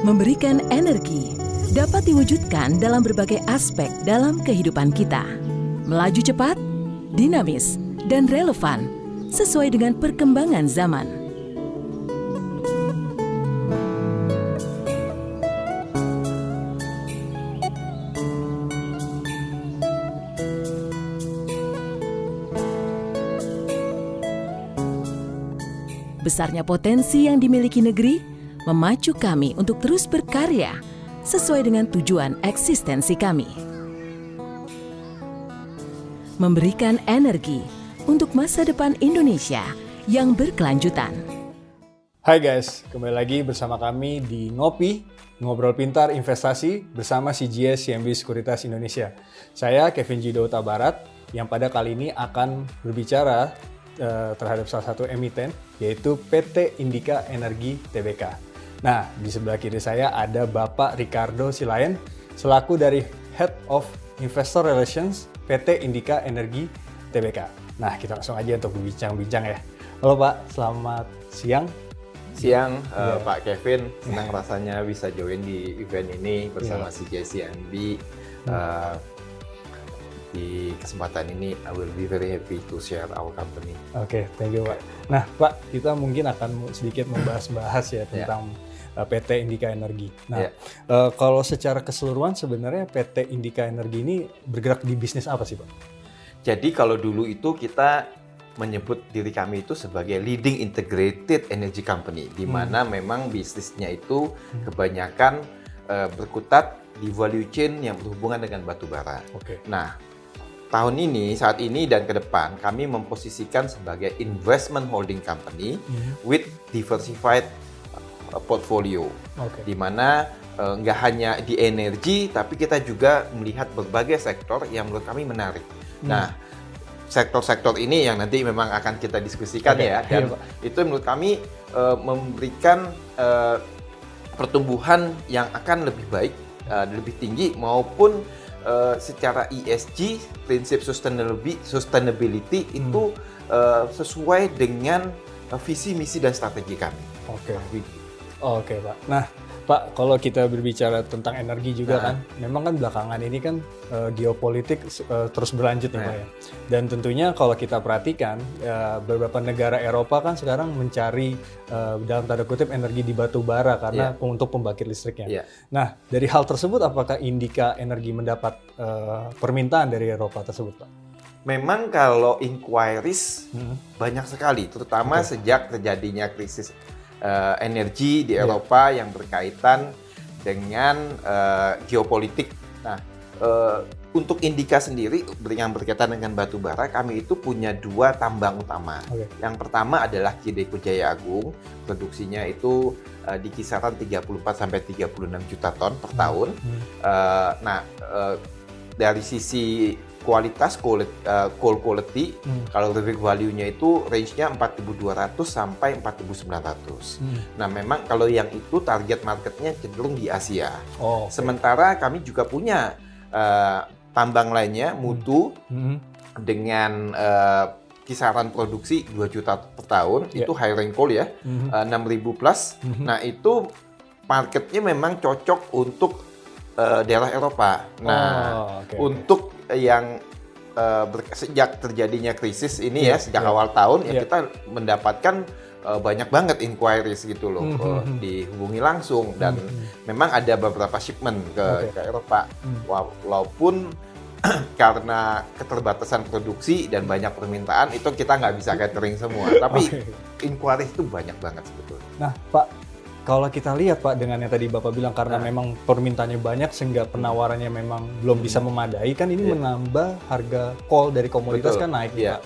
Memberikan energi dapat diwujudkan dalam berbagai aspek dalam kehidupan kita. Melaju cepat, dinamis, dan relevan sesuai dengan perkembangan zaman. Besarnya potensi yang dimiliki negeri memacu kami untuk terus berkarya sesuai dengan tujuan eksistensi kami. Memberikan energi untuk masa depan Indonesia yang berkelanjutan. Hai guys, kembali lagi bersama kami di Ngopi, Ngobrol Pintar Investasi bersama CGS CIMB Sekuritas Indonesia. Saya Kevin Jido Huta Barat yang pada kali ini akan berbicara terhadap salah satu emiten yaitu PT Indika Energi Tbk. Nah, di sebelah kiri saya ada Bapak Ricardo Silayan selaku dari Head of Investor Relations PT Indika Energi Tbk. Nah, kita langsung aja untuk berbincang-bincang ya. Halo Pak, selamat siang. Siang, Pak Kevin, senang rasanya bisa join di event ini bersama CGS CIMB. Di kesempatan ini, I will be very happy to share our company. Oke, thank you Pak. Nah Pak, kita mungkin akan sedikit membahas ya tentang PT Indika Energi. Nah, kalau secara keseluruhan sebenarnya PT Indika Energi ini bergerak di bisnis apa sih Pak? Jadi kalau dulu itu kita menyebut diri kami itu sebagai leading integrated energy company, di mana memang bisnisnya itu kebanyakan berkutat di value chain yang berhubungan dengan batu bara. Oke. Nah, tahun ini, saat ini dan ke depan kami memposisikan sebagai investment holding company with diversified portfolio, di mana nggak hanya di energi, tapi kita juga melihat berbagai sektor yang menurut kami menarik. Nah, sektor-sektor ini yang nanti memang akan kita diskusikan ya, dan itu menurut kami memberikan pertumbuhan yang akan lebih baik, lebih tinggi maupun secara ESG, prinsip sustainability itu sesuai dengan visi, misi, dan strategi kami. Oke Pak. Nah Pak, kalau kita berbicara tentang energi juga kan, memang kan belakangan ini kan geopolitik terus berlanjut nih Pak ya. Dan tentunya kalau kita perhatikan beberapa negara Eropa kan sekarang mencari dalam tanda kutip energi di batu bara karena untuk pembangkit listriknya. Nah, dari hal tersebut apakah Indika Energi mendapat permintaan dari Eropa tersebut Pak? Memang kalau inquiries banyak sekali, terutama sejak terjadinya krisis energi di Eropa yang berkaitan dengan geopolitik. Nah, untuk Indika sendiri yang berkaitan dengan batu bara, kami itu punya dua tambang utama. Yang pertama adalah Qideco Jaya Agung, produksinya itu di kisaran 34 sampai 36 juta ton per tahun. Dari sisi kualitas coal quality, kalau reservoir value-nya itu range-nya 4.200 sampai 4.900. Nah, memang kalau yang itu target market-nya cenderung di Asia. Sementara kami juga punya tambang lainnya, Mutu, dengan kisaran produksi 2 juta per tahun, itu high rank coal ya, 6.000 plus. Nah, itu market-nya memang cocok untuk daerah Eropa. Nah, untuk yang sejak terjadinya krisis ini sejak awal tahun kita mendapatkan banyak banget inquiries gitu loh, dihubungi langsung dan memang ada beberapa shipment ke Eropa, walaupun karena keterbatasan produksi dan banyak permintaan itu kita nggak bisa catering semua, tapi inquiries itu banyak banget sebetulnya. Nah Pak, kalau kita lihat Pak, dengan yang tadi Bapak bilang karena memang permintaannya banyak sehingga penawarannya memang belum bisa memadai, kan ini menambah harga coal dari komoditas kan naik Pak.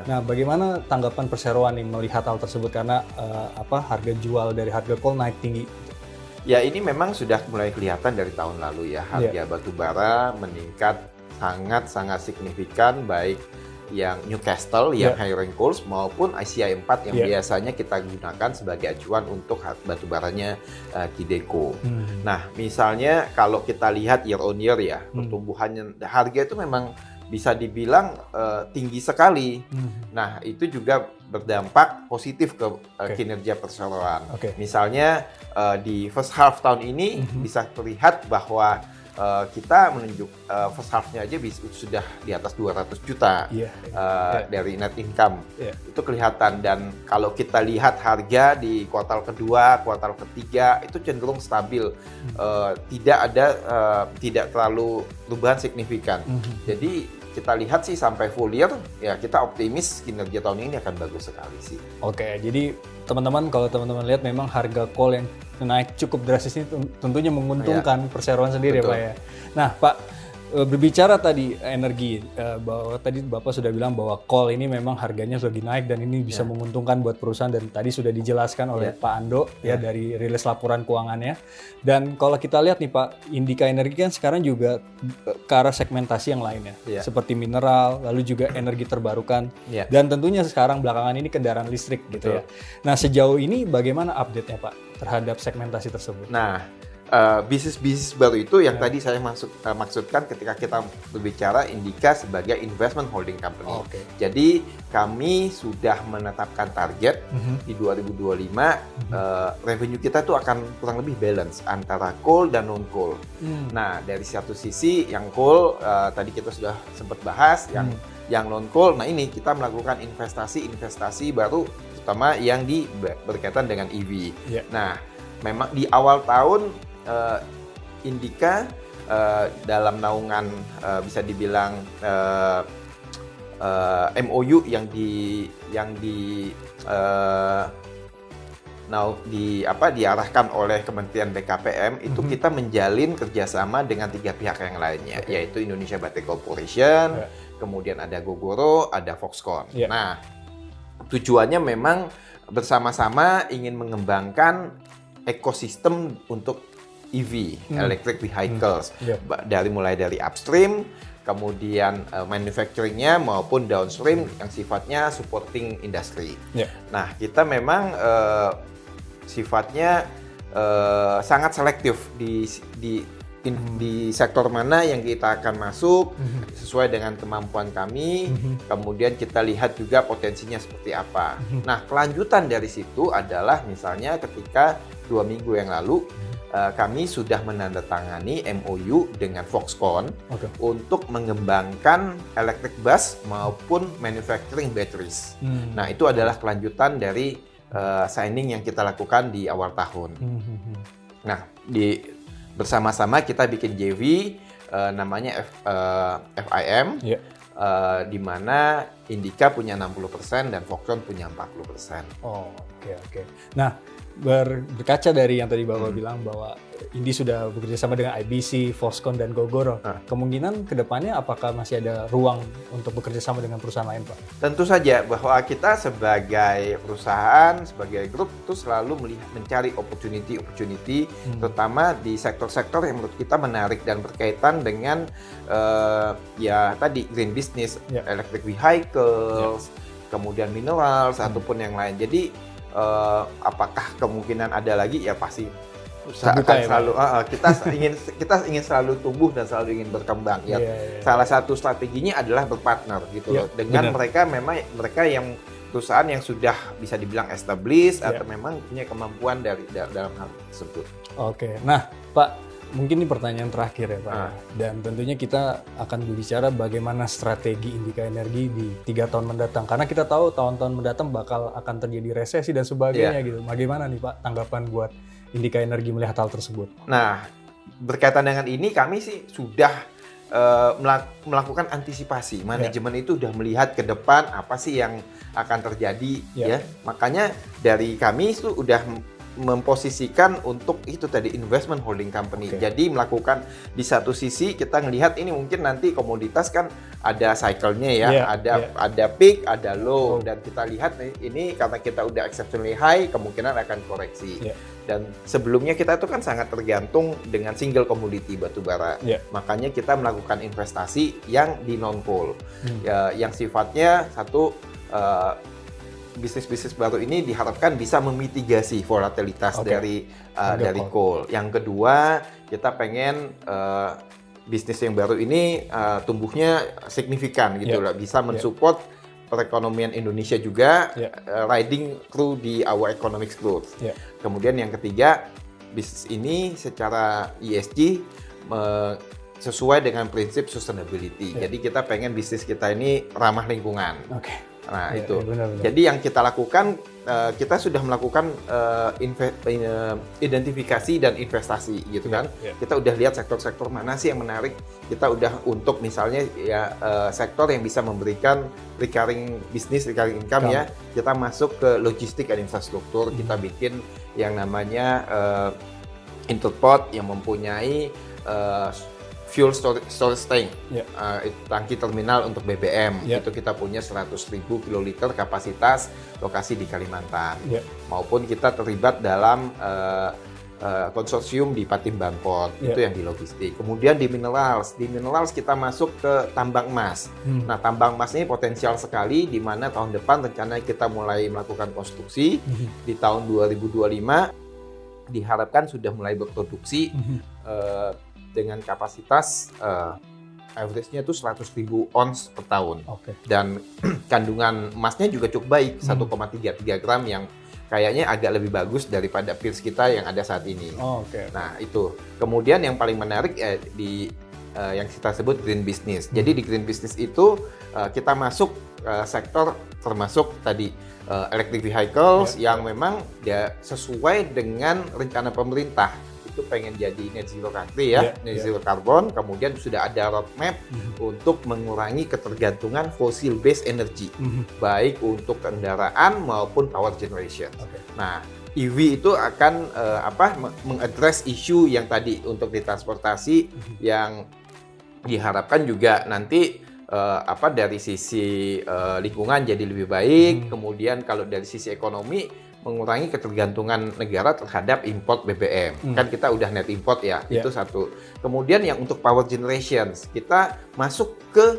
Nah, bagaimana tanggapan perseroan nih melihat hal tersebut karena harga jual dari harga coal naik tinggi? Ya, ini memang sudah mulai kelihatan dari tahun lalu ya, harga batu bara meningkat sangat-sangat signifikan, baik yang Newcastle, yang high rank coals maupun ICI 4 yang biasanya kita gunakan sebagai acuan untuk batu baranya Qideco. Nah, misalnya kalau kita lihat year on year ya, pertumbuhannya harga itu memang bisa dibilang tinggi sekali. Nah, itu juga berdampak positif ke kinerja perseroan. Oke. Misalnya di first half tahun ini bisa terlihat bahwa kita menunjuk first half-nya aja sudah di atas 200 juta dari net income. Itu kelihatan, dan kalau kita lihat harga di kuartal kedua, kuartal ketiga itu cenderung stabil. Tidak terlalu perubahan signifikan. Jadi kita lihat sih sampai full year, ya kita optimis kinerja tahun ini akan bagus sekali sih. Oke, jadi teman-teman, kalau teman-teman lihat memang harga coal yang naik cukup drastis ini tentunya menguntungkan perseroan sendiri. Betul. Ya Pak ya. Nah Pak, berbicara tadi energi, bahwa tadi Bapak sudah bilang bahwa coal ini memang harganya lagi naik dan ini bisa menguntungkan buat perusahaan, dan tadi sudah dijelaskan oleh Pak Ando ya dari rilis laporan keuangannya. Dan kalau kita lihat nih Pak, Indika Energi kan sekarang juga ke arah segmentasi yang lainnya, seperti mineral, lalu juga energi terbarukan, dan tentunya sekarang belakangan ini kendaraan listrik gitu ya. Nah sejauh ini bagaimana update-nya Pak terhadap segmentasi tersebut? Nah, bisnis-bisnis baru itu yang tadi saya maksudkan ketika kita berbicara Indika sebagai investment holding company. Jadi kami sudah menetapkan target di 2025 revenue kita tuh akan kurang lebih balance antara coal dan non coal. Nah, dari satu sisi yang coal tadi kita sudah sempat bahas, yang non coal. Nah, ini kita melakukan investasi baru, terutama yang berkaitan dengan EV. Nah, memang di awal tahun Indika dalam naungan bisa dibilang MOU yang diarahkan oleh Kementerian BKPM itu kita menjalin kerjasama dengan 3 pihak yang lainnya, yaitu Indonesia Battery Corporation, kemudian ada Gogoro, ada Foxconn. Nah, tujuannya memang bersama-sama ingin mengembangkan ekosistem untuk EV, electric vehicles, mulai dari upstream, kemudian manufacturingnya maupun downstream yang sifatnya supporting industry. Nah, kita memang sifatnya sangat selektif di sektor mana yang kita akan masuk sesuai dengan kemampuan kami. Kemudian kita lihat juga potensinya seperti apa. Nah, kelanjutan dari situ adalah misalnya ketika 2 minggu yang lalu kami sudah menandatangani MOU dengan Foxconn untuk mengembangkan electric bus maupun manufacturing batteries. Nah, itu adalah kelanjutan dari signing yang kita lakukan di awal tahun. Nah, bersama-sama kita bikin JV namanya FIM, di mana Indika punya 60% dan Foxconn punya 40%. Oke. Nah, berkaca dari yang tadi Bapak bilang bahwa Indi sudah bekerja sama dengan IBC, Foxconn, dan Gogoro. Kemungkinan kedepannya apakah masih ada ruang untuk bekerja sama dengan perusahaan lain, Pak? Tentu saja bahwa kita sebagai perusahaan, sebagai grup itu selalu mencari opportunity, terutama di sektor-sektor yang menurut kita menarik dan berkaitan dengan tadi green business, electric vehicles, kemudian minerals ataupun yang lain. Jadi apakah kemungkinan ada lagi? Ya pasti akan selalu kita ingin selalu tumbuh dan selalu ingin berkembang. Salah satu strateginya adalah berpartner gitu loh dengan mereka yang perusahaan yang sudah bisa dibilang established atau memang punya kemampuan dalam hal tersebut. Oke. Nah, Pak, mungkin ini pertanyaan terakhir ya Pak. Dan tentunya kita akan berbicara bagaimana strategi Indika Energi di 3 tahun mendatang. Karena kita tahu tahun-tahun mendatang akan terjadi resesi dan sebagainya gitu. Bagaimana nih Pak tanggapan buat Indika Energi melihat hal tersebut? Nah, berkaitan dengan ini kami sih sudah melakukan antisipasi. Manajemen itu sudah melihat ke depan apa sih yang akan terjadi ya. Makanya dari kami itu udah memposisikan untuk itu tadi investment holding company. Jadi melakukan di satu sisi kita ngelihat ini mungkin nanti komoditas kan ada cycle-nya ya, ada peak, ada low, dan kita lihat ini karena kita udah exceptionally high kemungkinan akan koreksi. Dan sebelumnya kita itu kan sangat tergantung dengan single commodity batubara. Makanya kita melakukan investasi yang di non coal. Yang sifatnya satu bisnis-bisnis baru ini diharapkan bisa memitigasi volatilitas dari coal. Yang kedua, kita pengen bisnis yang baru ini tumbuhnya signifikan gitu lah, bisa mensupport perekonomian Indonesia juga, riding through di our economic growth. Kemudian yang ketiga, bisnis ini secara ESG sesuai dengan prinsip sustainability. Jadi kita pengen bisnis kita ini ramah lingkungan. Nah itu. Benar. Jadi yang kita lakukan, kita sudah melakukan identifikasi dan investasi gitu kan. Kita udah lihat sektor-sektor mana sih yang menarik. Kita udah untuk misalnya ya sektor yang bisa memberikan recurring income ya. Kita masuk ke logistik dan infrastruktur. Kita bikin yang namanya Interport yang mempunyai fuel storage tank, tangki terminal untuk BBM. Itu kita punya 100.000 kiloliter kapasitas lokasi di Kalimantan. Maupun kita terlibat dalam konsorsium di Patim Bangkot, itu yang di logistik. Kemudian di minerals kita masuk ke tambang emas. Nah, tambang emas ini potensial sekali, di mana tahun depan rencana kita mulai melakukan konstruksi. Di tahun 2025 diharapkan sudah mulai berproduksi dengan kapasitas average-nya itu 100.000 ons per tahun. Dan kandungan emasnya juga cukup baik, 1,33 gram yang kayaknya agak lebih bagus daripada peers kita yang ada saat ini. Nah, itu. Kemudian yang paling menarik yang kita sebut green business. Jadi di green business itu kita masuk sektor termasuk tadi electric vehicles yang memang dia sesuai dengan rencana pemerintah. Itu pengen jadi net zero country net zero carbon, kemudian sudah ada roadmap untuk mengurangi ketergantungan fossil based energy, baik untuk kendaraan maupun power generation. Nah, EV itu akan mengadres isu yang tadi untuk di transportasi yang diharapkan juga nanti dari sisi lingkungan jadi lebih baik, kemudian kalau dari sisi ekonomi mengurangi ketergantungan negara terhadap import BBM. Kan kita udah net import ya, itu satu. Kemudian yang untuk power generation, kita masuk ke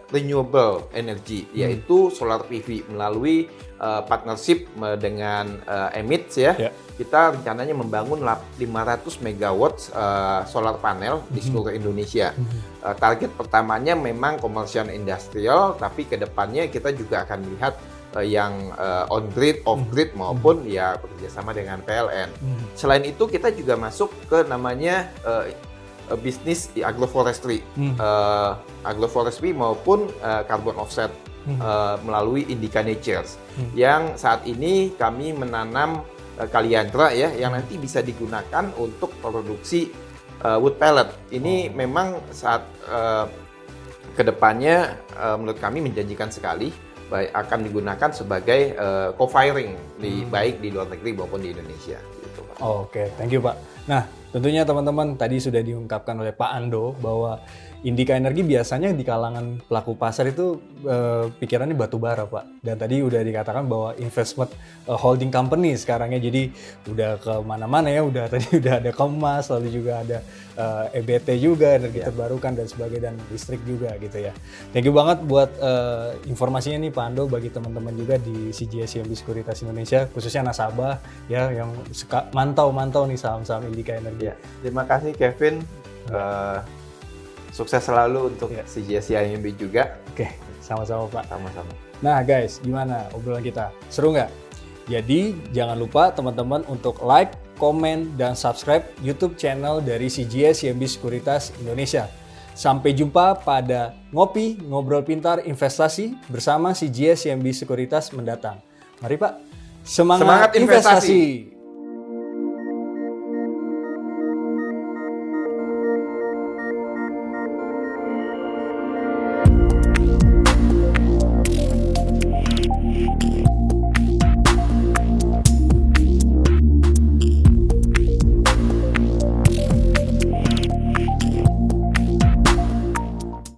renewable energy, yaitu solar PV melalui partnership dengan Emits ya. Kita rencananya membangun 500 megawatt solar panel di seluruh Indonesia. Target pertamanya memang komersial industrial, tapi kedepannya kita juga akan lihat yang on-grid, off-grid maupun ya bekerjasama dengan PLN. Selain itu kita juga masuk ke namanya bisnis di agroforestry, agroforestry maupun carbon offset melalui Indica Natures. Yang saat ini kami menanam kaliandra ya, yang nanti bisa digunakan untuk produksi wood pellet. Ini memang saat kedepannya menurut kami menjanjikan sekali. Baik akan digunakan sebagai co-firing baik di luar negeri maupun di Indonesia. Gitu, Pak. Thank you Pak. Nah, tentunya teman-teman tadi sudah diungkapkan oleh Pak Ando bahwa Indica Energi biasanya di kalangan pelaku pasar itu pikirannya batu bara Pak. Dan tadi udah dikatakan bahwa investment holding company sekarangnya, jadi udah ke mana-mana ya, tadi udah ada Kemas, lalu juga ada EBT juga, energi terbarukan dan sebagainya, dan listrik juga gitu ya. Thank you banget buat informasinya nih Pak Ando bagi teman-teman juga di CGS CIMB Sekuritas Indonesia, khususnya nasabah ya yang mantau nih saham-saham Indica Energi. Terima kasih Kevin. Sukses selalu untuk CGS CIMB juga. Sama-sama Pak. Sama-sama. Nah guys, gimana obrolan kita? Seru nggak? Jadi jangan lupa teman-teman untuk like, komen, dan subscribe YouTube channel dari CGS CIMB Sekuritas Indonesia. Sampai jumpa pada Ngopi, Ngobrol Pintar Investasi bersama CGS CIMB Sekuritas mendatang. Mari Pak, semangat investasi!